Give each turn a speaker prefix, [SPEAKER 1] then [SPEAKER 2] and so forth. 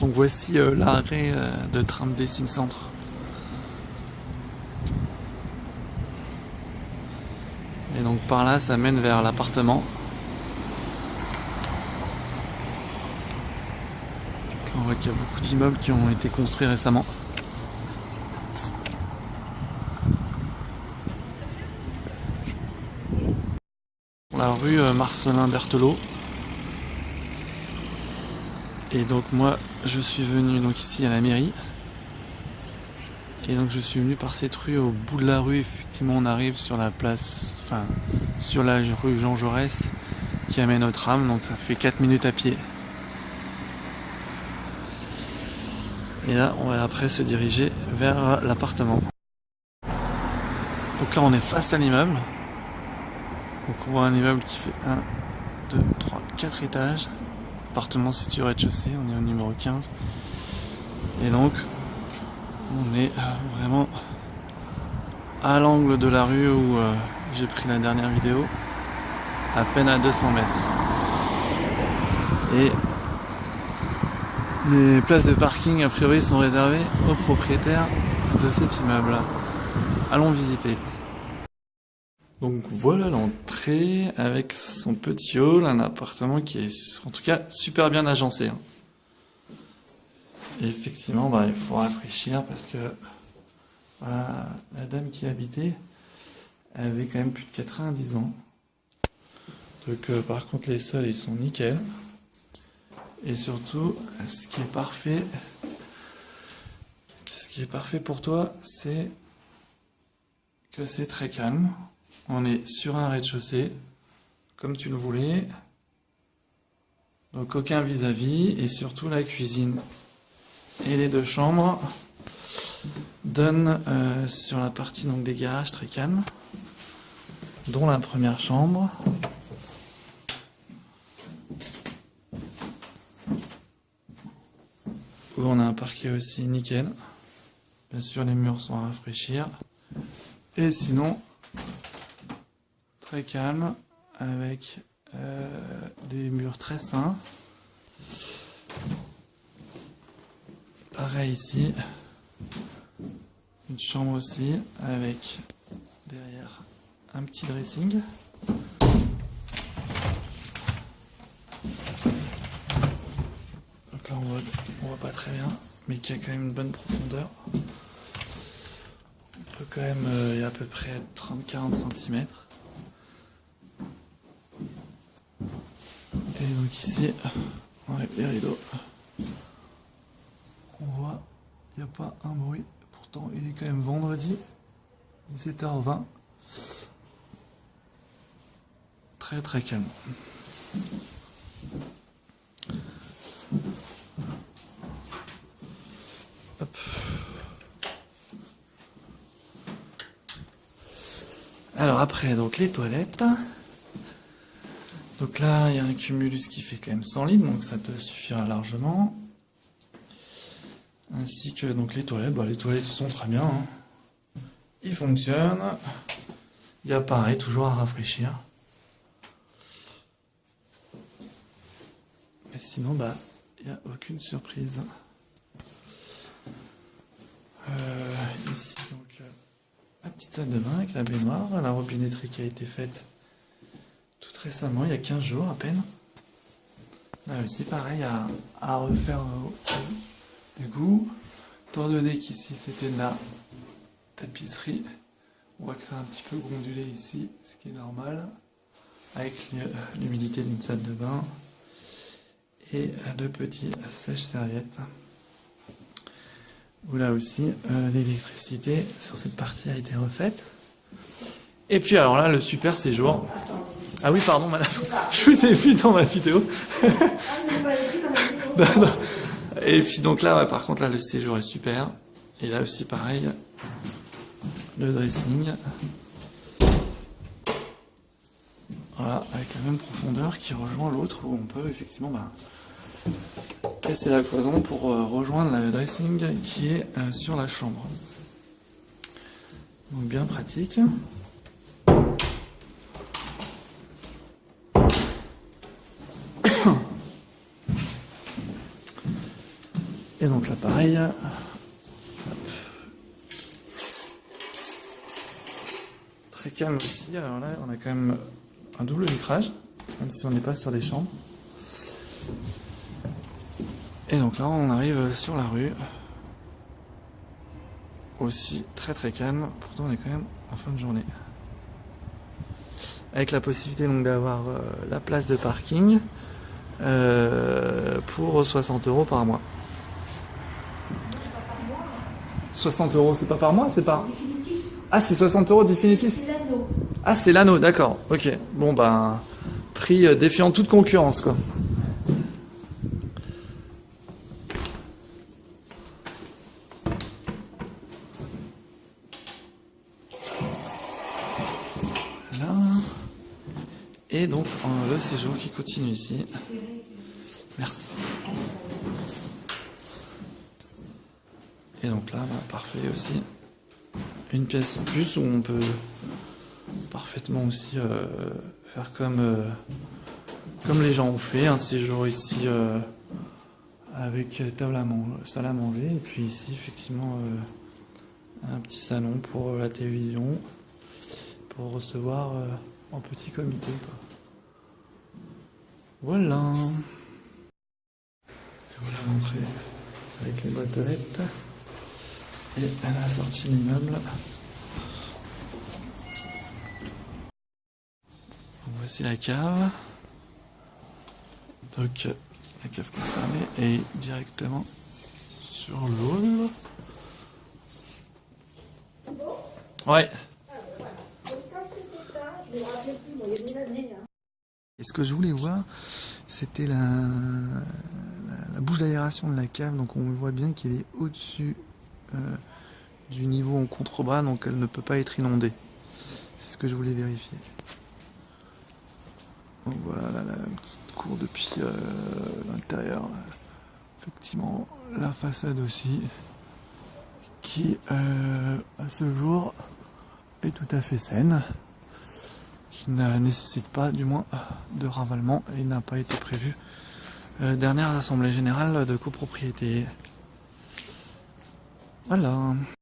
[SPEAKER 1] Donc voici l'arrêt de tram Dessine Centre. Et donc par là ça mène vers l'appartement. On voit qu'il y a beaucoup d'immeubles qui ont été construits récemment. La rue Marcelin Berthelot. Et donc moi je suis venu donc ici à la mairie. Et donc je suis venu par cette rue au bout de la rue. Effectivement on arrive sur la place, enfin sur la rue Jean Jaurès qui amène au tram. Donc ça fait 4 minutes à pied. Et là on va après se diriger vers l'appartement. Donc là on est face à l'immeuble. Donc on voit un immeuble qui fait 1, 2, 3, 4 étages. Appartement situé au rez-de-chaussée, on est au numéro 15. Et donc on est vraiment à l'angle de la rue où j'ai pris la dernière vidéo, à peine à 200 mètres. Et les places de parking a priori sont réservées aux propriétaires de cet immeuble. Allons visiter. Donc voilà l'entrée avec son petit hall, un appartement qui est en tout cas super bien agencé. Et effectivement il faut rafraîchir parce que voilà, la dame qui habitait avait quand même plus de 90 ans. Donc par contre les sols ils sont nickel. Et surtout ce qui est parfait pour toi, c'est que c'est très calme. On est sur un rez-de-chaussée, comme tu le voulais. Donc aucun vis-à-vis, et surtout la cuisine et les 2 chambres donnent sur la partie donc, des garages très calme, dont la première chambre. Où on a un parquet aussi nickel. Bien sûr les murs sont à rafraîchir. Et sinon, très calme, avec des murs très sains. Pareil ici, une chambre aussi, avec derrière un petit dressing. Donc là on voit pas très bien, mais qui a quand même une bonne profondeur. On peut quand même, il y a à peu près 30-40 cm. Et donc ici, avec les rideaux, on voit, il n'y a pas un bruit. Pourtant, il est quand même vendredi, 17h20. Très très calme. Hop. Alors après, donc les toilettes. Donc là, il y a un cumulus qui fait quand même 100 litres, donc ça te suffira largement. Ainsi que donc les toilettes, les toilettes sont très bien. Ils fonctionnent. Il y a pareil, toujours à rafraîchir. Mais sinon, il n'y a aucune surprise. Ici, donc, la petite salle de bain avec la baignoire, la robinetterie qui a été faite tout récemment, il y a 15 jours à peine. Là aussi, pareil, à refaire du goût. Étant donné qu'ici, c'était de la tapisserie, on voit que c'est un petit peu ondulé ici, ce qui est normal, avec l'humidité d'une salle de bain. Et de petits sèche-serviettes. Où là aussi, l'électricité sur cette partie a été refaite. Et puis alors là, le super séjour. Ah oui, pardon madame, je vous ai vu dans ma vidéo. Non. Et puis donc là, par contre, là, le séjour est super. Et là aussi, pareil, le dressing. Voilà, avec la même profondeur qui rejoint l'autre où on peut effectivement casser la cloison pour rejoindre le dressing qui est sur la chambre. Donc bien pratique. Et donc là pareil. Très calme aussi. Alors là on a quand même un double vitrage, même si on n'est pas sur des chambres. Et donc là on arrive sur la rue. Aussi très très calme, pourtant on est quand même en fin de journée. Avec la possibilité donc d'avoir la place de parking pour 60 € par mois. 60 €, c'est pas par mois, c'est pas... Ah, c'est 60 € définitif.
[SPEAKER 2] C'est l'anneau.
[SPEAKER 1] Ah, c'est l'anneau, d'accord. Ok. Bon, ben, prix défiant toute concurrence, quoi. Là. Et donc, le séjour qui continue ici. Merci. Et donc là, bah, parfait aussi. Une pièce en plus où on peut parfaitement aussi faire comme les gens ont fait, un séjour ici avec salle à manger, et puis ici effectivement un petit salon pour la télévision, pour recevoir en petit comité, quoi. Voilà. Et voilà l'entrée avec les boîtes aux lettres. Et à la sortie de l'immeuble, voici la cave. Donc la cave concernée est directement sur le hall. Ouais. Et ce que je voulais voir, c'était la bouche d'aération de la cave. Donc on voit bien qu'il est au-dessus du niveau en contrebas, donc elle ne peut pas être inondée. C'est ce que je voulais vérifier. Donc voilà la petite cour depuis l'intérieur. Effectivement, la façade aussi, qui à ce jour est tout à fait saine, qui ne nécessite pas du moins de ravalement et n'a pas été prévu. Dernière assemblée générale de copropriété. Voilà.